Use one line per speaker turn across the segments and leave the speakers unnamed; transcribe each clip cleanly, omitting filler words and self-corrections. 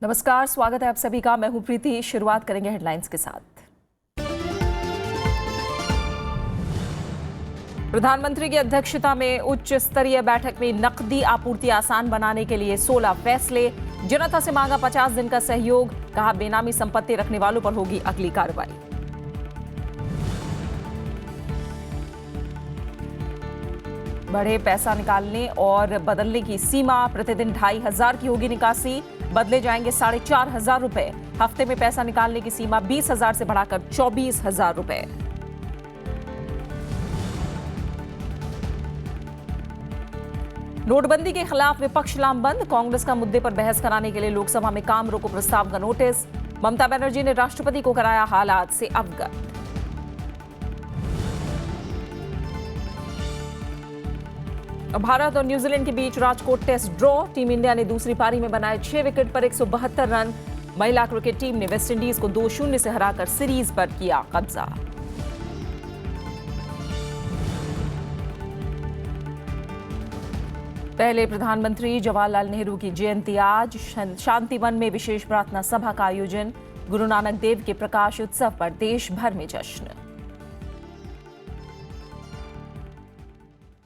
नमस्कार, स्वागत है आप सभी का। मैं हूं प्रीति। शुरुआत करेंगे हेडलाइंस के साथ। प्रधानमंत्री की अध्यक्षता में उच्च स्तरीय बैठक में नकदी आपूर्ति आसान बनाने के लिए 16 फैसले। जनता से मांगा 50 दिन का सहयोग। कहा बेनामी संपत्ति रखने वालों पर होगी अगली कार्रवाई। बढ़े पैसा निकालने और बदलने की सीमा। प्रतिदिन 2500 की होगी निकासी। बदले जाएंगे 4500 रुपए। हफ्ते में पैसा निकालने की सीमा 20,000 से बढ़ाकर 24,000 रुपए। नोटबंदी के खिलाफ विपक्ष लामबंद। कांग्रेस का मुद्दे पर बहस कराने के लिए लोकसभा में काम रोको प्रस्ताव का नोटिस। ममता बनर्जी ने राष्ट्रपति को कराया हालात से अवगत। भारत और न्यूजीलैंड के बीच Rajkot test draw. Team India ने दूसरी पारी में बनाए 6 विकेट पर 172 रन। महिला क्रिकेट टीम ने वेस्टइंडीज को 2-0 से हराकर सीरीज पर किया कब्जा। पहले प्रधानमंत्री जवाहरलाल नेहरू की जयंती आज। शांतिवन में विशेष प्रार्थना सभा का आयोजन। गुरु नानक देव के प्रकाश उत्सव पर देश भर में जश्न।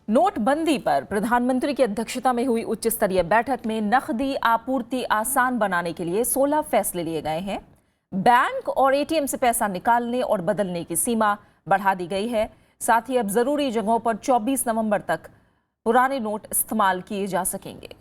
नोटबंदी पर प्रधानमंत्री की अध्यक्षता में हुई उच्च स्तरीय बैठक में नकदी आपूर्ति आसान बनाने के लिए 16 फैसले लिए गए हैं। बैंक और एटीएम से पैसा निकालने और बदलने की सीमा बढ़ा दी गई है। साथ ही अब जरूरी जगहों पर 24 नवंबर तक पुराने नोट इस्तेमाल किए जा सकेंगे।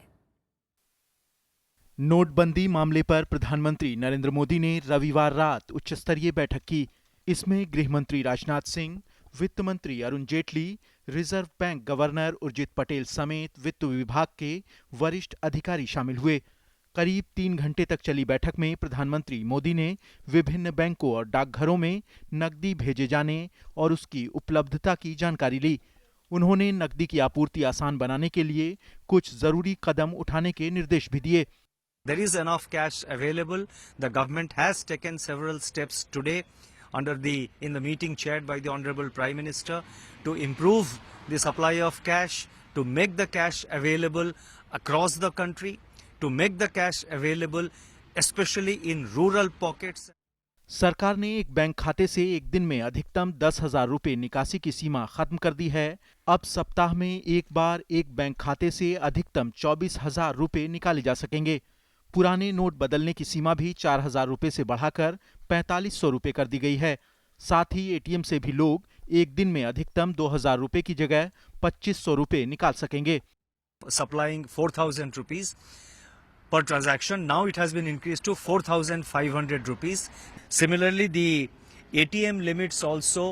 नोटबंदी मामले पर प्रधानमंत्री नरेंद्र मोदी ने रविवार रात उच्च स्तरीय बैठक की। इसमें गृह मंत्री राजनाथ सिंह, वित्त मंत्री Arun Jaitley, reserve bank governor Urjit Patel समेत वित्त विभाग के वरिष्ठ अधिकारी शामिल हुए। करीब 3 घंटे तक चली बैठक में प्रधानमंत्री मोदी ने विभिन्न बैंकों और डाकघरों में नकदी भेजे जाने और उसकी उपलब्धता की जानकारी ली। उन्होंने नकदी की आपूर्ति आसान बनाने के लिए कुछ जरूरी कदम उठाने के निर्देश भी दिए।
There is enough cash available. The government has taken several steps today in the meeting chaired by the Honorable Prime Minister to improve the supply of cash, to make the cash available across the country, to make the cash available especially in rural pockets.
सरकार ने एक bank खाते से एक दिन में अधिकतम 10,000 रुपए निकासी की सीमा खत्म कर दी है। अब सप्ताह में एक बार एक बैंक खाते से अधिकतम 24,000 रुपए निकाले जा सकेंगे। पुराने नोट बदलने की सीमा भी 4,000 रुपए से बढ़ाकर 4,500 रुपए कर दी गई है। साथ ही एटीएम से भी लोग एक दिन में अधिकतम 2,000 रुपए की जगह 2,500 रुपए निकाल सकेंगे।
Supplying 4,000 rupees per transaction, now it has been increased to 4,500 rupees. Similarly, the ATM limits also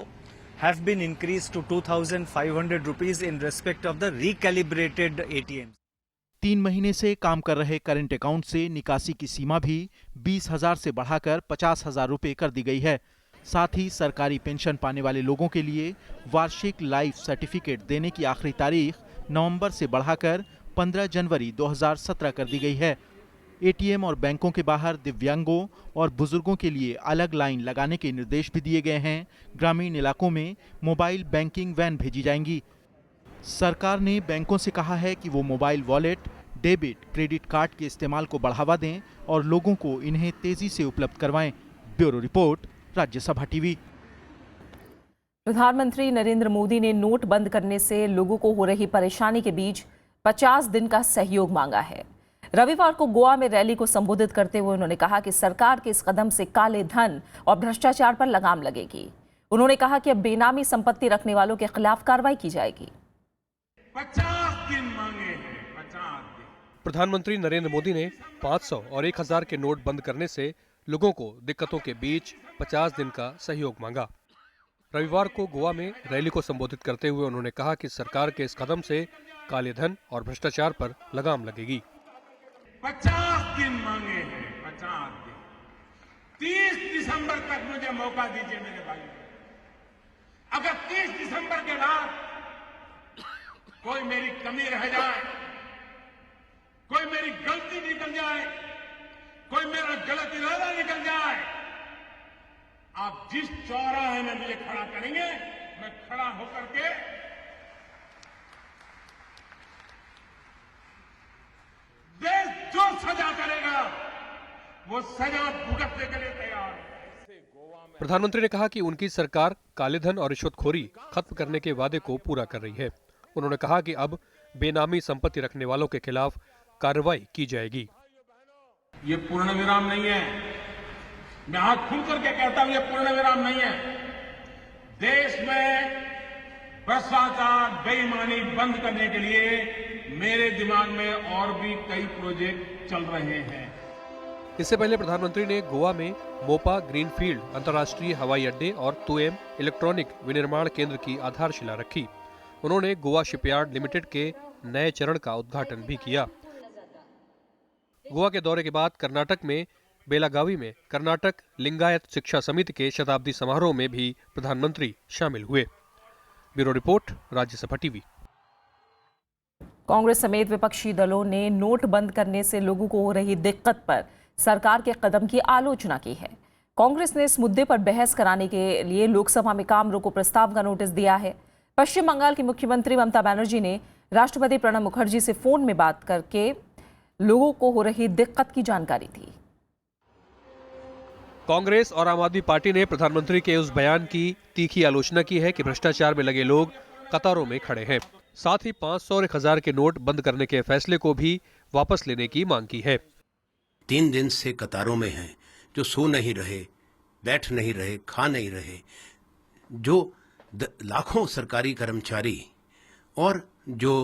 have been increased to 2,500 rupees in respect of the recalibrated ATMs.
3 महीने से काम कर रहे करंट अकाउंट से निकासी की सीमा भी 20,000 से बढ़ाकर 50,000 रुपए कर दी गई है। साथ ही सरकारी पेंशन पाने वाले लोगों के लिए वार्षिक लाइफ सर्टिफिकेट देने की आखिरी तारीख नवंबर से बढ़ाकर 15 जनवरी 2017 कर दी गई है। एटीएम और बैंकों के बाहर दिव्यांगों और बुजुर्गों के लिए अलग लाइन लगाने के निर्देश भी दिए गए हैं। ग्रामीण इलाकों में मोबाइल बैंकिंग वैन भेजी जाएंगी। सरकार ने बैंकों से कहा है कि वो mobile wallet, debit, credit card के इस्तेमाल को बढ़ावा दें और लोगों को इन्हें तेजी से उपलब्ध करवाएं। Bureau report, Rajya Sabha TV.
प्रधानमंत्री नरेंद्र मोदी ने नोट बंद करने से लोगों को हो रही परेशानी के बीच 50 दिन का सहयोग मांगा है। रविवार को गोवा में रैली को संबोधित करते हुए उन्होंने कहा कि सरकार के इस कदम से काले धन और भ्रष्टाचार पर लगाम लगेगी। उन्होंने कहा कि अब बेनामी संपत्ति रखने वालों के खिलाफ कार्रवाई की जाएगी।
50 दिन मांगे हैं, 50 दिन।
प्रधानमंत्री नरेंद्र मोदी ने 500 और 1,000 के नोट बंद करने से लोगों को दिक्कतों के बीच 50 दिन का सहयोग मांगा। रविवार को गोवा में रैली को संबोधित करते हुए उन्होंने कहा कि सरकार के इस कदम से काले धन और भ्रष्टाचार पर लगाम लगेगी।
50 दिन मांगे हैं, 50 दिन। 30 दिसंबर तक मुझे मौका दीजिए मेरे भाई। अगर 30 दिसंबर के बाद कोई मेरी कमी रह जाए, कोई मेरी गलती निकल जाए, कोई मेरा गलत इरादा निकल जाए, आप जिस चौराहे में मुझे खड़ा करेंगे, मैं खड़ा होकर के देश जो सजा करेगा वो सजा भुगतने के लिए तैयार है।
प्रधानमंत्री ने कहा कि उनकी सरकार कालेधन और रिश्वतखोरी खत्म करने के वादे को पूरा कर रही है। उन्होंने कहा कि अब बेनामी संपत्ति रखने वालों के खिलाफ कार्रवाई की जाएगी।
ये पूर्ण विराम नहीं है, मैं हाथ खुल करके कहता हूं, ये पूर्ण विराम नहीं है। देश में भ्रष्टाचार, बेईमानी बंद करने के लिए मेरे दिमाग में और भी कई प्रोजेक्ट चल रहे हैं।
इससे पहले प्रधानमंत्री ने गोवा में मोपा ग्रीनफील्ड अंतर्राष्ट्रीय हवाई अड्डे और तुएम इलेक्ट्रॉनिक विनिर्माण केंद्र की आधारशिला रखी। उन्होंने गोवा शिपयार्ड लिमिटेड के नए चरण का उद्घाटन भी किया। गोवा के दौरे के बाद कर्नाटक में बेलागावी में कर्नाटक लिंगायत शिक्षा समिति के शताब्दी समारोह में भी प्रधानमंत्री शामिल हुए। Bureau report, Rajya Sabha TV.
Congress समेत विपक्षी दलों ने नोट बंद करने से लोगों को हो रही दिक्कत पर सरकार के कदम की आलोचना की है। कांग्रेस ने इस मुद्दे पर बहस कराने के लिए लोकसभा में काम रोको प्रस्ताव का नोटिस दिया है। पश्चिम बंगाल की मुख्यमंत्री ममता बनर्जी ने राष्ट्रपति प्रणब मुखर्जी से फोन में बात करके लोगों को हो रही दिक्कत की जानकारी दी।
कांग्रेस और आम आदमी पार्टी ने प्रधानमंत्री के उस बयान की तीखी आलोचना की है कि भ्रष्टाचार में लगे लोग कतारों में खड़े हैं। साथ ही 500 और 1000 के नोट बंद करने के फैसले को भी वापस लेने की मांग की है।
3 दिन से कतारों में हैं, जो सो नहीं रहे, बैठ नहीं रहे, खा नहीं रहे, जो लाखों सरकारी कर्मचारी और जो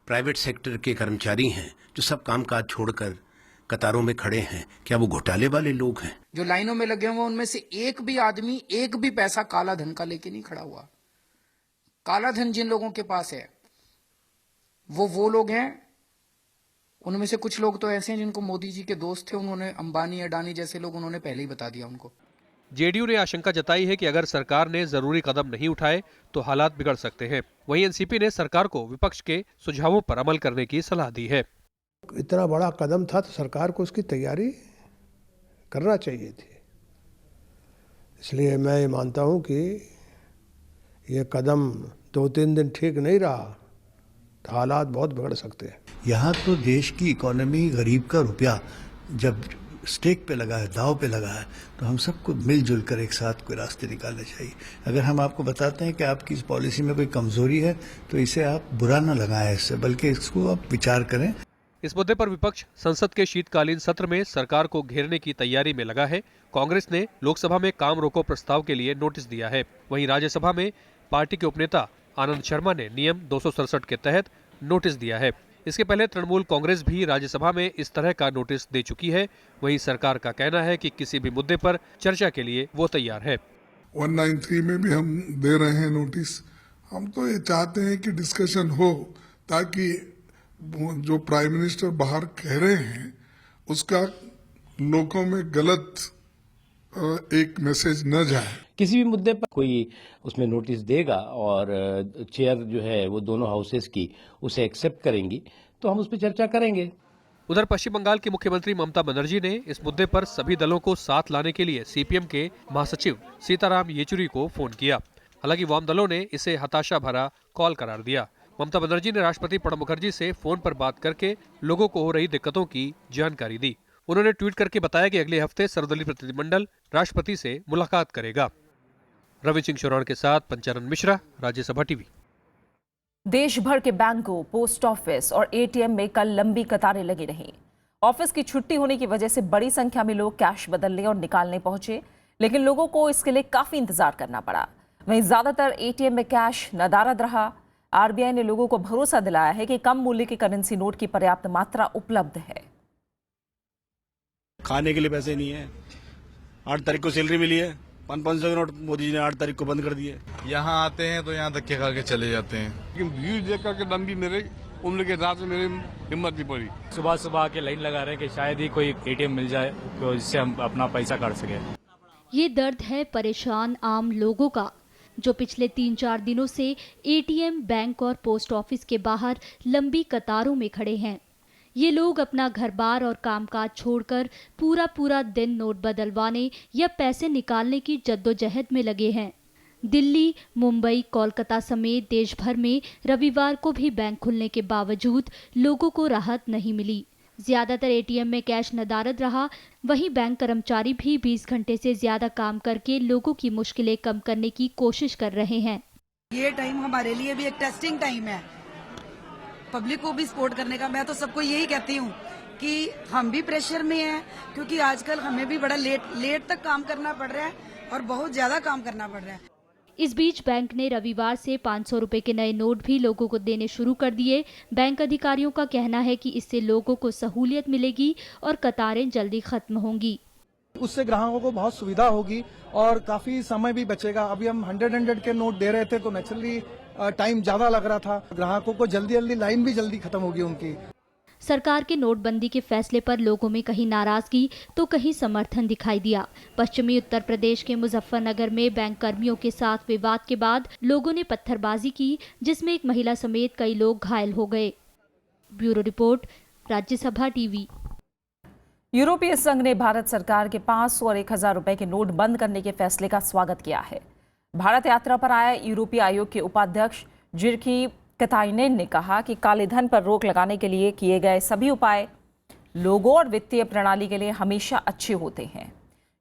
प्राइवेट सेक्टर के कर्मचारी हैं, जो सब कामकाज छोड़कर कतारों में खड़े हैं, क्या वो घोटाले वाले लोग हैं?
जो लाइनों में लगे हुए उनमें से एक भी आदमी एक भी पैसा काला धन का लेके नहीं खड़ा हुआ। काला धन जिन लोगों के पास है वो लोग हैं। उनमें से कुछ लोग तो ऐसे हैं जिनको मोदी जी के दोस्त थे, उन्होंने अंबानी अडानी जैसे लोग उन्होंने पहले ही बता दिया उनको।
जेडीयू ने आशंका जताई है कि अगर सरकार ने जरूरी कदम नहीं उठाए तो हालात बिगड़ सकते हैं। वहीं एनसीपी ने सरकार को विपक्ष के सुझावों पर अमल करने की सलाह दी है।
इतना बड़ा कदम था तो सरकार को उसकी तैयारी करना चाहिए थी। इसलिए मैं ये मानता हूं कि ये कदम 2-3 दिन ठीक नहीं रहा तो हालात बहुत बिगड़ सकते हैं।
यहाँ तो देश की इकोनॉमी, गरीब का रुपया जब स्टेक पे लगा है, दाव पे लगा है, तो हम सबको मिलजुल कर एक साथ कोई रास्ते निकालने चाहिए। अगर हम आपको बताते हैं कि आपकी इस पॉलिसी में कोई कमजोरी है तो इसे आप बुरा न लगाएं, इससे बल्कि इसको आप विचार करें।
इस मुद्दे पर विपक्ष संसद के शीतकालीन सत्र में सरकार को घेरने की तैयारी में लगा है। कांग्रेस ने लोकसभा में काम रोको प्रस्ताव के लिए नोटिस दिया है। वहीं राज्यसभा में पार्टी के उपनेता आनंद शर्मा ने नियम 267 के तहत नोटिस दिया है। इसके पहले तृणमूल कांग्रेस भी राज्यसभा में इस तरह का नोटिस दे चुकी है। वहीं सरकार का कहना है कि किसी भी मुद्दे पर चर्चा के लिए वो तैयार है।
193 में भी हम दे रहे हैं नोटिस। हम तो ये चाहते हैं कि डिस्कशन हो, ताकि जो प्राइम मिनिस्टर बाहर कह रहे हैं उसका लोगों में गलत एक मैसेज न जाए।
किसी भी मुद्दे पर कोई उसमें नोटिस देगा और चेयर जो है वो दोनों हाउसेस की उसे एक्सेप्ट करेंगी तो हम उस पर चर्चा करेंगे।
उधर पश्चिम बंगाल की मुख्यमंत्री ममता बनर्जी ने इस मुद्दे पर सभी दलों को साथ लाने के लिए सीपीएम के महासचिव सीताराम येचुरी को फोन किया। हालांकि वाम दलों ने इसे हताशा भरा कॉल करार दिया। ममता बनर्जी ने राष्ट्रपति प्रणब मुखर्जी से फोन पर बात करके लोगों को हो रही दिक्कतों की जानकारी दी। उन्होंने ट्वीट करके बताया कि अगले हफ्ते सर्वदलीय प्रतिनिधिमंडल राष्ट्रपति से मुलाकात करेगा। रवि सिंह शोराण के साथ पंचानन मिश्रा, राज्यसभा टीवी।
देश भर के बैंकों, पोस्ट ऑफिस और एटीएम में कल लंबी कतारें लगी रहीं। ऑफिस की छुट्टी होने की वजह से बड़ी संख्या में लोग कैश बदलने और निकालने पहुंचे, लेकिन लोगों को इसके लिए काफी इंतजार करना पड़ा। वहीं ज्यादातर एटीएम में कैश नदारद रहा। आरबीआई ने लोगों को भरोसा दिलाया है कि कम मूल्य के करेंसी नोट की पर्याप्त मात्रा उपलब्ध है।
खाने के लिए पैसे नहीं है। 8 तारीख को सैलरी मिली है, 500 के नोट मोदी जी ने 8 तारीख को बंद कर दिए।
यहाँ आते हैं तो यहाँ धक्के खा के चले जाते हैं।
लेकिन भीड़ देख करके लंबी मेरे उम्र के हिसाब से मेरी हिम्मत नहीं पड़ी।
सुबह सुबह आके लाइन लगा रहे हैं कि शायद ही कोई एटीएम मिल जाए तो जिससे हम अपना पैसा काट सके।
ये दर्द है परेशान आम लोगों का, जो पिछले 3-4 दिनों से एटीएम, बैंक और पोस्ट ऑफिस के बाहर लंबी कतारों में खड़े हैं। ये लोग अपना घर-बार और कामकाज छोड़कर पूरा दिन नोट बदलवाने या पैसे निकालने की जद्दोजहद में लगे हैं। दिल्ली, मुंबई, कोलकाता समेत देश भर में रविवार को भी बैंक खुलने के बावजूद लोगों को राहत नहीं मिली। ज्यादातर एटीएम में कैश नदारद रहा। वहीं बैंक कर्मचारी भी 20 घंटे से ज्यादा काम करके लोगों की मुश्किलें कम करने की कोशिश कर रहे हैं।
ये टाइम हमारे लिए भी एक टेस्टिंग टाइम है, पब्लिक को भी सपोर्ट करने का। मैं तो सबको यही कहती हूँ कि हम भी प्रेशर में हैं, क्योंकि आजकल हमें भी बड़ा लेट तक काम करना पड़ रहा है और बहुत ज्यादा काम करना पड़ रहा है।
इस बीच बैंक ने रविवार से 500 रुपए के नए नोट भी लोगों को देने शुरू कर दिए। बैंक अधिकारियों का कहना है कि इससे लोगों को सहूलियत मिलेगी और कतारें जल्दी खत्म होंगी।
उससे ग्राहकों को बहुत सुविधा होगी और काफी समय भी बचेगा। अभी हम 100 के नोट दे रहे थे तो नेचुरली टाइम ज्यादा लग रहा था। ग्राहकों को जल्दी लाइन भी जल्दी खत्म होगी उनकी।
सरकार के नोटबंदी के फैसले पर लोगों में कहीं नाराजगी तो कहीं समर्थन दिखाई दिया। पश्चिमी उत्तर प्रदेश के मुजफ्फरनगर में बैंक कर्मियों के साथ विवाद के बाद लोगों ने पत्थरबाजी की, जिसमें एक महिला समेत कई लोग घायल हो गए। Bureau report, Rajya Sabha TV.
यूरोपीय संघ ने भारत सरकार के 500 और 1000 रुपए के नोट बंद करने के फैसले का स्वागत किया है। भारत यात्रा पर आया यूरोपीय आयोग के उपाध्यक्ष जिर्की कताइनेन ने कहा कि काले धन पर रोक लगाने के लिए किए गए सभी उपाय लोगों और वित्तीय प्रणाली के लिए हमेशा अच्छे होते हैं।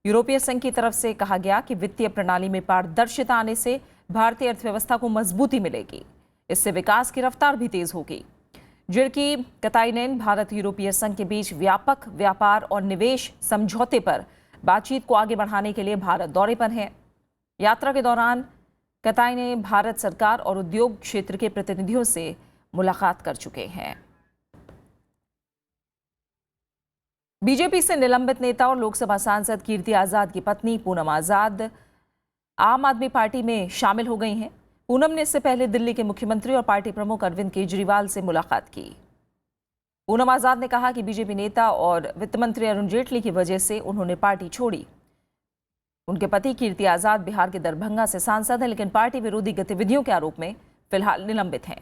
यूरोपीय संघ की तरफ से कहा गया कि वित्तीय प्रणाली में पारदर्शिता आने से भारतीय अर्थव्यवस्था को मजबूती मिलेगी, इससे विकास की रफ्तार भी तेज होगी। जिर्की कताइनेन भारत यूरोपीय संघ के बीच व्यापक व्यापार और निवेश समझौते पर बातचीत को आगे बढ़ाने के लिए भारत दौरे पर हैं। यात्रा के दौरान कताई ने भारत सरकार और उद्योग क्षेत्र के प्रतिनिधियों से मुलाकात कर चुके हैं। बीजेपी से निलंबित नेता और लोकसभा सांसद कीर्ति आजाद की पत्नी पूनम आजाद आम आदमी पार्टी में शामिल हो गई हैं। पूनम ने इससे पहले दिल्ली के मुख्यमंत्री और पार्टी प्रमुख अरविंद केजरीवाल से मुलाकात की। पूनम आजाद ने कहा कि बीजेपी नेता और वित्त मंत्री अरुण जेटली की वजह से उन्होंने पार्टी छोड़ी। उनके पति कीर्ति आजाद बिहार के दरभंगा से सांसद हैं, लेकिन पार्टी विरोधी गतिविधियों के आरोप में फिलहाल निलंबित हैं।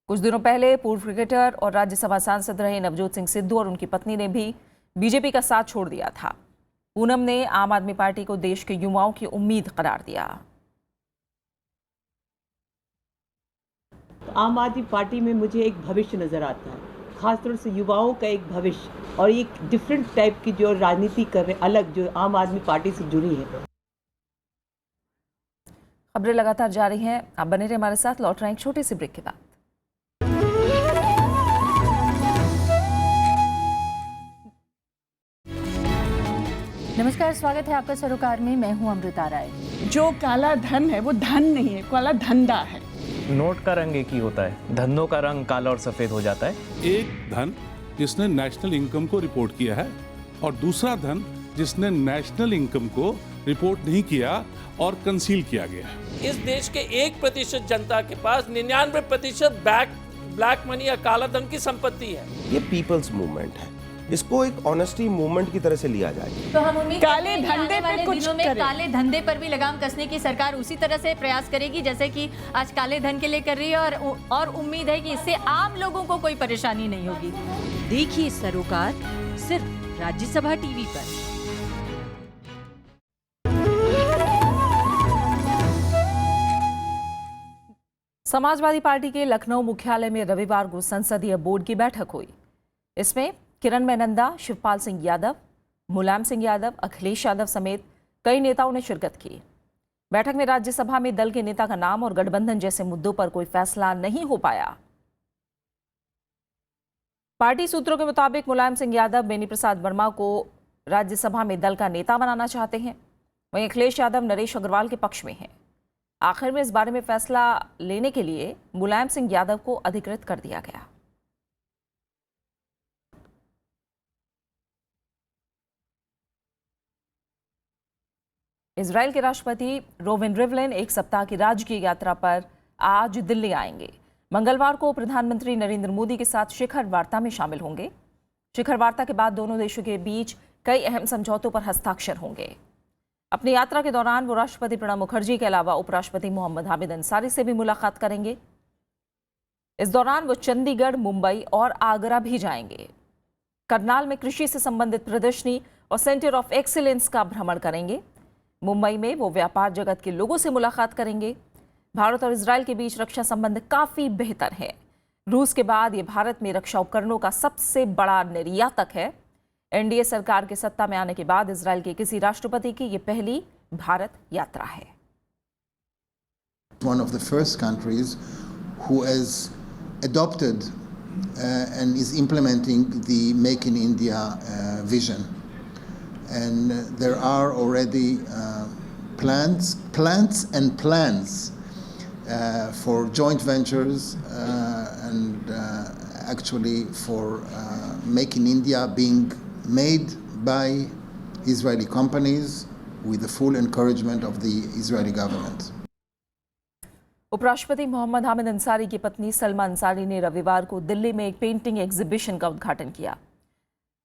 कुछ दिनों पहले पूर्व क्रिकेटर और राज्यसभा सांसद रहे नवजोत सिंह सिद्धू और उनकी पत्नी ने भी बीजेपी का साथ छोड़ दिया था। पूनम ने आम आदमी पार्टी को देश के युवाओं की उम्मीद करार दिया।
आम आदमी पार्टी में मुझे एक भविष्य नजर आता है, खासतौर से युवाओं का एक भविष्य और एक डिफरेंट टाइप की जो राजनीति कर रहे, अलग जो आम आदमी पार्टी से जुड़ी है।
खबरें लगातार जारी हैं, आप बने रहे हमारे साथ। लौट रहे हैं एक छोटे से ब्रेक के बाद।
नमस्कार, स्वागत है आपका सरोकार में। मैं हूं अमृता राय।
जो काला धन है वो धन नहीं है, काला धंधा है।
नोट का रंग एक ही होता है, धनों का रंग काला और सफेद हो जाता है।
एक धन जिसने नेशनल इनकम को रिपोर्ट किया है और दूसरा धन जिसने नेशनल इनकम को रिपोर्ट नहीं किया और कंसील किया गया है।
इस देश के 1% जनता के पास 99% ब्लैक मनी या काला धन की संपत्ति है।
ये पीपल्स मूवमेंट है, इसको एक ऑनेस्टी मूवमेंट की तरह से लिया जाए।
तो हम उम्मीद
काले धंधे पे कुछ करें।
काले धंधे पर भी लगाम कसने की सरकार उसी तरह से प्रयास करेगी जैसे कि आज काले धन के लिए कर रही है, और उम्मीद है कि इससे आम लोगों को कोई परेशानी नहीं होगी। देखिए सरोकार सिर्फ राज्यसभा टीवी पर।
समाजवादी पार्टी के लखनऊ मुख्यालय में रविवार को संसदीय बोर्ड की बैठक हुई। इसमें किरण मेनंदा, शिवपाल सिंह यादव, मुलायम सिंह यादव, अखिलेश यादव समेत कई नेताओं ने शिरकत की। बैठक में राज्यसभा में दल के नेता का नाम और गठबंधन जैसे मुद्दों पर कोई फैसला नहीं हो पाया। पार्टी सूत्रों के मुताबिक मुलायम सिंह यादव बेनी प्रसाद वर्मा को राज्यसभा में दल का नेता बनाना चाहते हैं, वहीं अखिलेश यादव नरेश अग्रवाल के पक्ष में हैं। आखिर में इस बारे में फैसला लेने के लिए मुलायम सिंह यादव को अधिकृत कर दिया गया। इजराइल के राष्ट्रपति रोवेन रिवलिन एक सप्ताह की राजकीय यात्रा पर आज दिल्ली आएंगे। मंगलवार को प्रधानमंत्री नरेंद्र मोदी के साथ शिखर वार्ता में शामिल होंगे। शिखर वार्ता के बाद दोनों देशों के बीच कई अहम समझौतों पर हस्ताक्षर होंगे। अपनी यात्रा के दौरान वो राष्ट्रपति प्रणब मुखर्जी के अलावा उपराष्ट्रपति मोहम्मद हामिद अंसारी से भी मुलाकात करेंगे। इस दौरान वो चंडीगढ़, मुंबई और आगरा भी जाएंगे। करनाल में कृषि से संबंधित प्रदर्शनी और सेंटर ऑफ एक्सीलेंस का भ्रमण करेंगे। मुंबई में वो व्यापार जगत के लोगों से मुलाकात करेंगे। भारत और इजराइल के बीच रक्षा संबंध काफी बेहतर है। रूस के बाद ये भारत में रक्षा उपकरणों का सबसे बड़ा निर्यातक है। एनडीए सरकार के सत्ता में आने के बाद इजराइल के किसी राष्ट्रपति की ये पहली भारत यात्रा है।
One of the first countries who has adopted and is implementing the Make in India vision. And there are already plans for joint ventures and actually for Make in India being made by Israeli companies with the full encouragement of the Israeli government.
उपराष्ट्रपति मोहम्मद हामिद अंसारी की पत्नी सलमा अंसारी ने रविवार को दिल्ली में एक painting exhibition का उद्घाटन किया।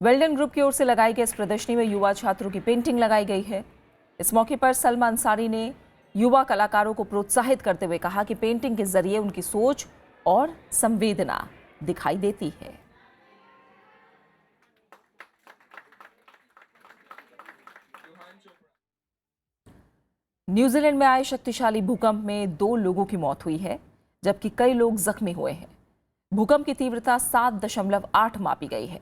वेल्डन ग्रुप की ओर से लगाई गई इस प्रदर्शनी में युवा छात्रों की पेंटिंग लगाई गई है। इस मौके पर सलमा अंसारी ने युवा कलाकारों को प्रोत्साहित करते हुए कहा कि पेंटिंग के जरिए उनकी सोच और संवेदना दिखाई देती है। न्यूजीलैंड में आए शक्तिशाली भूकंप में 2 लोगों की मौत हुई है, जबकि कई लोग जख्मी हुए हैं। भूकंप की तीव्रता 7.8 मापी गई है।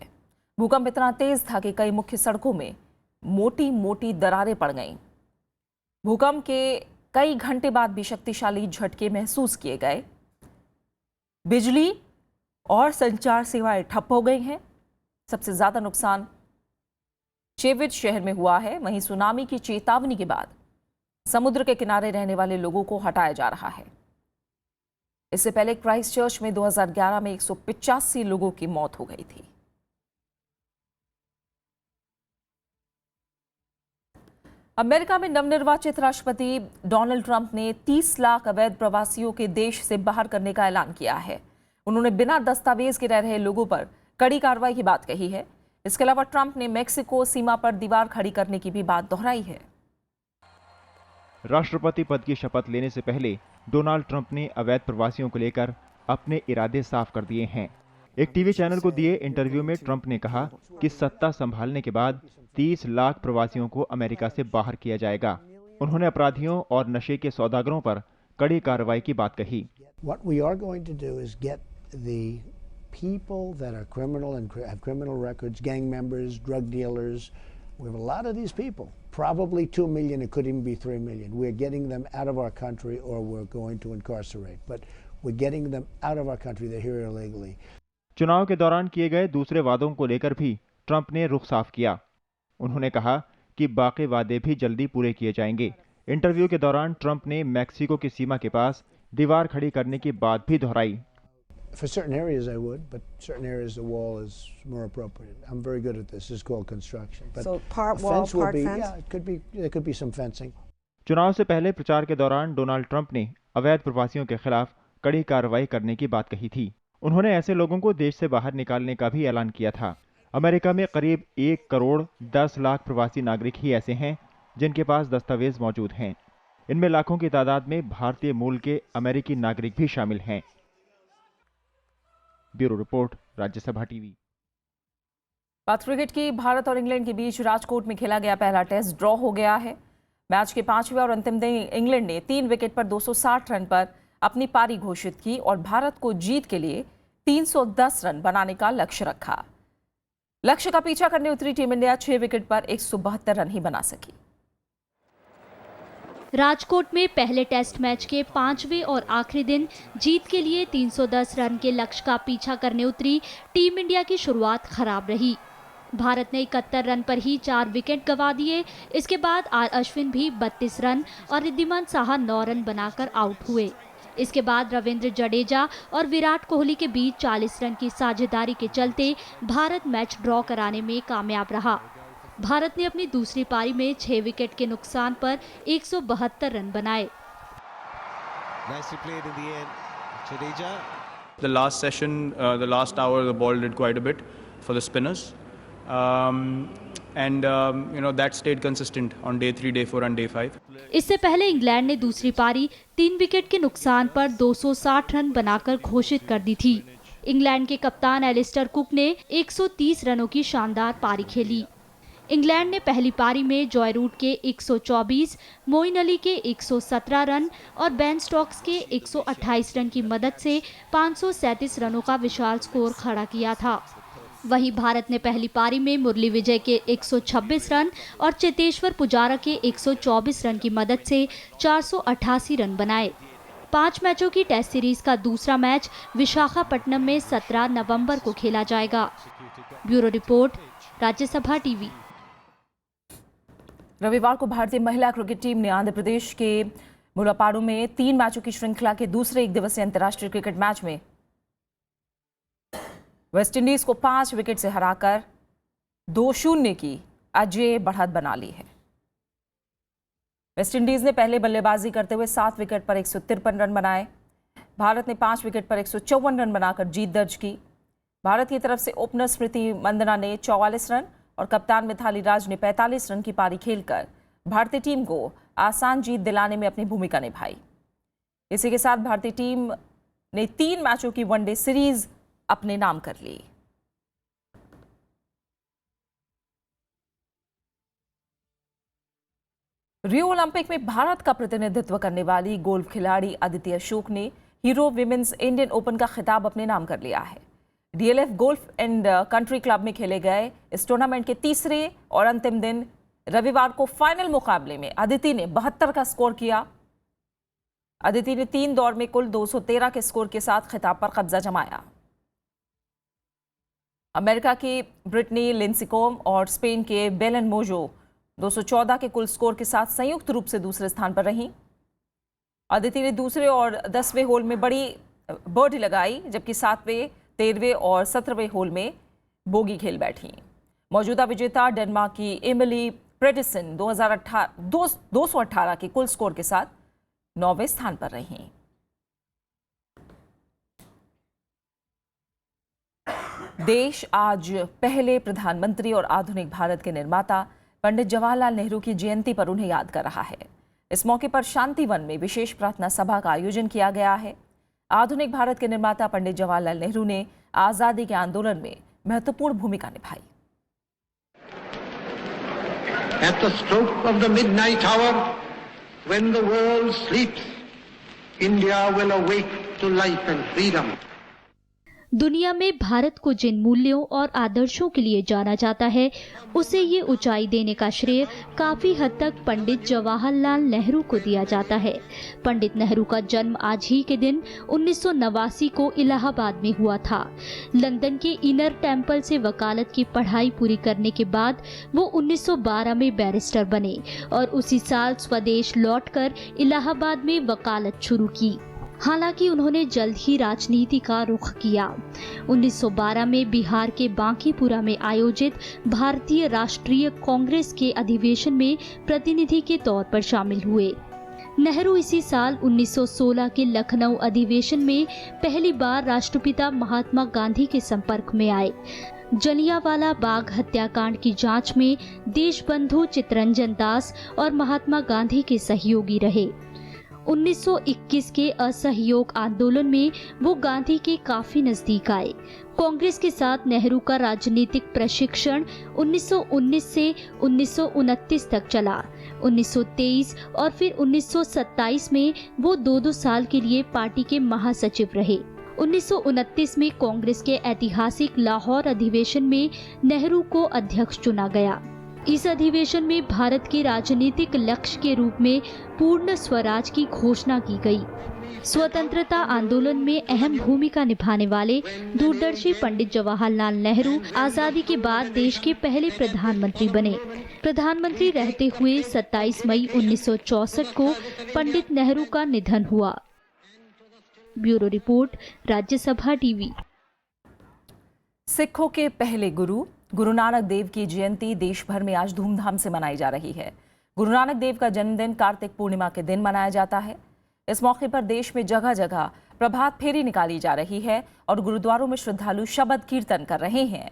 भूकंप इतना तेज था कि कई मुख्य सड़कों में मोटी मोटी दरारें पड़ गईं। भूकंप के कई घंटे बाद भी शक्तिशाली झटके महसूस किए गए। बिजली और संचार सेवाएं ठप हो गई हैं। सबसे ज्यादा नुकसान चेविट शहर में हुआ है। वहीं सुनामी की चेतावनी के बाद समुद्र के किनारे रहने वाले लोगों को हटाया जा रहा है। इससे पहले क्राइस्टचर्च में 2011 में 185 लोगों की मौत हो गई थी। अमेरिका में नवनिर्वाचित राष्ट्रपति डोनाल्ड ट्रंप ने 30 लाख अवैध प्रवासियों के देश से बाहर करने का ऐलान किया है। उन्होंने बिना दस्तावेज के रह रहे लोगों पर कड़ी कार्रवाई की बात कही है। इसके अलावा ट्रंप ने मेक्सिको सीमा पर दीवार खड़ी करने की भी बात दोहराई है।
राष्ट्रपति पद की शपथ लेने से पहले डोनाल्ड ट्रंप ने अवैध प्रवासियों को लेकर अपने इरादे साफ कर दिए हैं। एक टीवी चैनल को दिए इंटरव्यू में ट्रंप ने कहा कि सत्ता संभालने के बाद 30 लाख प्रवासियों को अमेरिका से बाहर किया जाएगा। उन्होंने अपराधियों और नशे के सौदागरों पर कड़ी कार्रवाई की बात कही।
What we are going to do is get the people that are criminal and have criminal records, gang members, drug dealers. We have a lot of these people, probably 2 million, it could even be 3 million. We're getting them out of our country or we're going to incarcerate. But we're getting them out of our country, they're here illegally.
चुनाव के दौरान किए गए दूसरे वादों को लेकर भी ट्रंप ने रुख साफ किया। उन्होंने कहा कि बाकी वादे भी जल्दी पूरे किए जाएंगे। इंटरव्यू के दौरान ट्रंप ने मैक्सिको की सीमा के पास दीवार खड़ी करने की बात भी दोहराई।
For certain areas I would, but certain areas the wall is more appropriate. I'm very good at this. It's called construction. But
so part wall, part fence?
Yeah, there could be some fencing.
चुनाव से पहले प्रचार के दौरान Donald Trump ने अवैध प्रवासियों के खिलाफ कड़ी कार्रवाई करने की बात कही थी। उन्होंने ऐसे लोगों को देश से बाहर निकालने का भी ऐलान किया था। अमेरिका में करीब 1 करोड़ 10 लाख प्रवासी नागरिक ही ऐसे हैं जिनके पास दस्तावेज मौजूद हैं। इनमें लाखों की तादाद में भारतीय मूल के अमेरिकी नागरिक भी शामिल हैं। Bureau report, Rajya Sabha TV.
बात क्रिकेट की। भारत और इंग्लैंड के बीच राजकोट में खेला गया पहला टेस्ट ड्रॉ हो गया है। मैच के 5वें और अंतिम दिन इंग्लैंड ने 3 विकेट पर 260 रन पर अपनी पारी घोषित की और भारत को जीत के लिए 310 रन बनाने का लक्ष्य रखा। लक्ष्य का पीछा करने उतरी टीम इंडिया 6 विकेट पर 172 रन ही बना सकी।
राजकोट में पहले टेस्ट मैच के 5वें और आखिरी दिन जीत के लिए 310 रन के लक्ष्य का पीछा करने उतरी टीम इंडिया की शुरुआत खराब रही। भारत ने 71 रन पर ही 4 विकेट गंवा दिए। इसके बाद आर अश्विन भी 32 रन और रिद्धिमान साहा 9 रन बनाकर आउट हुए। इसके बाद रविंद्र जडेजा और विराट कोहली के बीच 40 रन की साझेदारी के चलते भारत मैच ड्रॉ कराने में कामयाब रहा। भारत ने अपनी दूसरी पारी में 6 विकेट के नुकसान पर 172 रन बनाए।
The last session, the last hour, the ball did quite a bit for the spinners, and that stayed consistent on day 3, day 4, and day 5.
इससे पहले इंग्लैंड ने दूसरी पारी 3 विकेट के नुकसान पर 260 रन बनाकर घोषित कर दी थी। इंग्लैंड के कप्तान एलिस्टर कुक ने 130 रनों की शानदार पारी खेली। इंग्लैंड ने पहली पारी में जॉय रूट के 124, मोइन अली के 117 रन और बेन स्टोक्स के 128 रन की मदद से 537 रनों का विशाल स्कोर खड़ा किया था। वहीं भारत ने पहली पारी में मुरली विजय के 126 रन और चेतेश्वर पुजारा के 124 रन की मदद से 488 रन बनाए। 5 मैचों की टेस्ट सीरीज का दूसरा मैच विशाखापट्टनम में 17 नवंबर को खेला जाएगा। Bureau report, Rajya Sabha TV.
रविवार को भारतीय महिला क्रिकेट टीम ने आंध्र प्रदेश के मुलापाड़ू में 3 मैचों की श्रृंखला के दूसरे एक दिवसीय अंतर्राष्ट्रीय क्रिकेट मैच में वेस्टइंडीज को 5 विकेट से हराकर 2-0 की अजेय बढ़त बना ली है। वेस्टइंडीज ने पहले बल्लेबाजी करते हुए 7 विकेट पर 153 रन बनाए। भारत ने 5 विकेट पर 154 रन बनाकर जीत दर्ज की। भारत की तरफ से ओपनर स्मृति मंदना ने 44 रन और कप्तान मिथाली राज ने 45 रन की पारी खेलकर भारतीय टीम को आसान जीत दिलाने में अपनी भूमिका निभाई। इसी के साथ भारतीय टीम ने 3 मैचों की वनडे सीरीज अपने नाम कर ली। रियो ओलंपिक में भारत का प्रतिनिधित्व करने वाली गोल्फ खिलाड़ी अदिति अशोक ने हीरो विमेंस इंडियन ओपन का खिताब अपने नाम कर लिया है। DLF golf and country club में खेले गए इस टूर्नामेंट के तीसरे और अंतिम दिन रविवार को फाइनल मुकाबले में अदिति ने 72 का स्कोर किया। अदिति ने 3 दौर में कुल 213 के स्कोर के साथ खिताब पर कब्जा जमाया। अमेरिका की ब्रिटनी लिंसिकोम और स्पेन के बेलन मोजो 214 के कुल स्कोर के साथ संयुक्त रूप से दूसरे स्थान पर रहीं। अदिति ने दूसरे और 10वें होल में बड़ी बर्डी लगाई, जबकि 7वें, 13वें और 17वें होल में बोगी खेल बैठी। मौजूदा विजेता डेनमार्क की एमिली प्रेटिसन 218 के कुल स्कोर के साथ 9वें स्थान पर रहीं। देश आज पहले प्रधानमंत्री और आधुनिक भारत के निर्माता पंडित जवाहरलाल नेहरू की जयंती पर उन्हें याद कर रहा है। इस मौके पर शांतिवन में विशेष प्रार्थना सभा का आयोजन किया गया है। आधुनिक भारत के निर्माता पंडित जवाहरलाल नेहरू ने आजादी के आंदोलन में महत्वपूर्ण भूमिका निभाई।
At the stroke of the midnight hour, when the world sleeps, India will awake to life and freedom.
दुनिया में भारत को जिन मूल्यों और आदर्शों के लिए जाना जाता है, उसे ये ऊंचाई देने का श्रेय काफी हद तक पंडित जवाहरलाल नेहरू को दिया जाता है। पंडित नेहरू का जन्म आज ही के दिन 1989 को इलाहाबाद में हुआ था। लंदन के इनर टेम्पल से वकालत की पढ़ाई पूरी करने के बाद वो 1912 में बैरिस्टर बने और उसी साल स्वदेश लौटकर इलाहाबाद में वकालत शुरू की। हालांकि उन्होंने जल्द ही राजनीति का रुख किया। 1912 में बिहार के बांकीपुरा में आयोजित भारतीय राष्ट्रीय कांग्रेस के अधिवेशन में प्रतिनिधि के तौर पर शामिल हुए। नेहरू इसी साल 1916 के लखनऊ अधिवेशन में पहली बार राष्ट्रपिता महात्मा गांधी के संपर्क में आए। जलियांवाला बाग हत्याकांड की जांच में देशबंधु चित्तरंजन दास और महात्मा गांधी के सहयोगी रहे। 1921 के असहयोग आंदोलन में वो गांधी के काफी नजदीक आए। कांग्रेस के साथ नेहरू का राजनीतिक प्रशिक्षण 1919 से 1929 तक चला। 1923 और फिर 1927 में वो 2-2 साल के लिए पार्टी के महासचिव रहे। 1929 में कांग्रेस के ऐतिहासिक लाहौर अधिवेशन में नेहरू को अध्यक्ष चुना गया। इस अधिवेशन में भारत के राजनीतिक लक्ष्य के रूप में पूर्ण स्वराज की घोषणा की गई। स्वतंत्रता आंदोलन में अहम भूमिका निभाने वाले दूरदर्शी पंडित जवाहरलाल नेहरू आजादी के बाद देश के पहले प्रधानमंत्री बने। प्रधानमंत्री रहते हुए 27 मई 1964 को पंडित नेहरू का निधन हुआ। Bureau report, Rajya Sabha TV.
सिखों के पहले गुरु नानक देव की जयंती देश भर में आज धूमधाम से मनाई जा रही है। गुरु नानक देव का जन्मदिन कार्तिक पूर्णिमा के दिन मनाया जाता है। इस मौके पर देश में जगह जगह प्रभात फेरी निकाली जा रही है और गुरुद्वारों में श्रद्धालु शबद कीर्तन कर रहे हैं।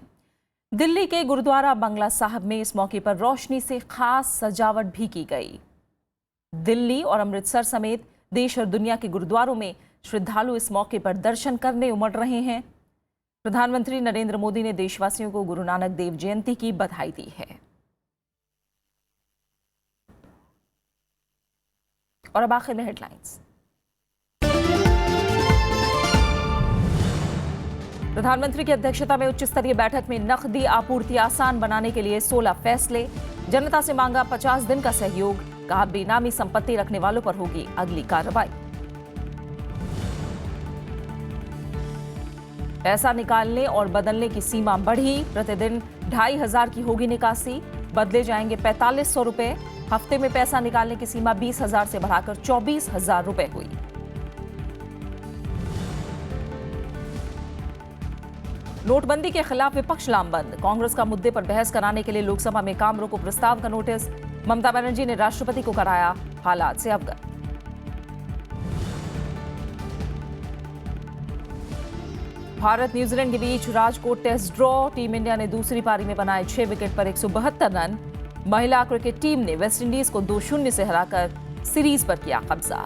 दिल्ली के गुरुद्वारा बंगला साहब में इस मौके पर रोशनी से खास सजावट भी की गई। दिल्ली और अमृतसर समेत देश और दुनिया के गुरुद्वारों में श्रद्धालु इस मौके पर दर्शन करने उमड़ रहे हैं। प्रधानमंत्री नरेंद्र मोदी ने देशवासियों को गुरु नानक देव जयंती की बधाई दी है। और अब आखिर में हेडलाइंस। प्रधानमंत्री की अध्यक्षता में उच्च स्तरीय बैठक में नकदी आपूर्ति आसान बनाने के लिए 16 फैसले। जनता से मांगा 50 दिन का सहयोग, कहा बेनामी संपत्ति रखने वालों पर होगी अगली कार्रवाई। पैसा निकालने और बदलने की सीमा बढ़ी, प्रतिदिन 2500 की होगी निकासी, बदले जाएंगे 4500 रुपए। हफ्ते में पैसा निकालने की सीमा 20,000 से बढ़ाकर 24,000 रुपए हुई। नोटबंदी के खिलाफ विपक्ष लामबंद, कांग्रेस का मुद्दे पर बहस कराने के लिए लोकसभा में काम रोको प्रस्ताव का नोटिस। ममता बनर्जी ने राष्ट्रपति को कराया हालात से अवगत। भारत न्यूजीलैंड के बीच Rajkot test draw, team India ने दूसरी पारी में बनाए 6 विकेट पर 172 रन। महिला क्रिकेट टीम ने वेस्टइंडीज को 2-0 से हराकर सीरीज पर किया कब्जा।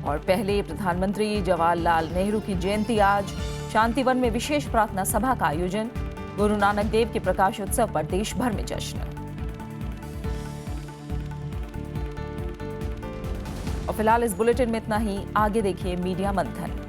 और पहले प्रधानमंत्री जवाहरलाल नेहरू की जयंती आज, शांतिवन में विशेष प्रार्थना सभा का आयोजन। गुरु नानक देव के प्रकाश उत्सव पर देश भर में जश्न। और फिलहाल इस बुलेटिन में इतना ही, आगे देखिए मीडिया मंथन।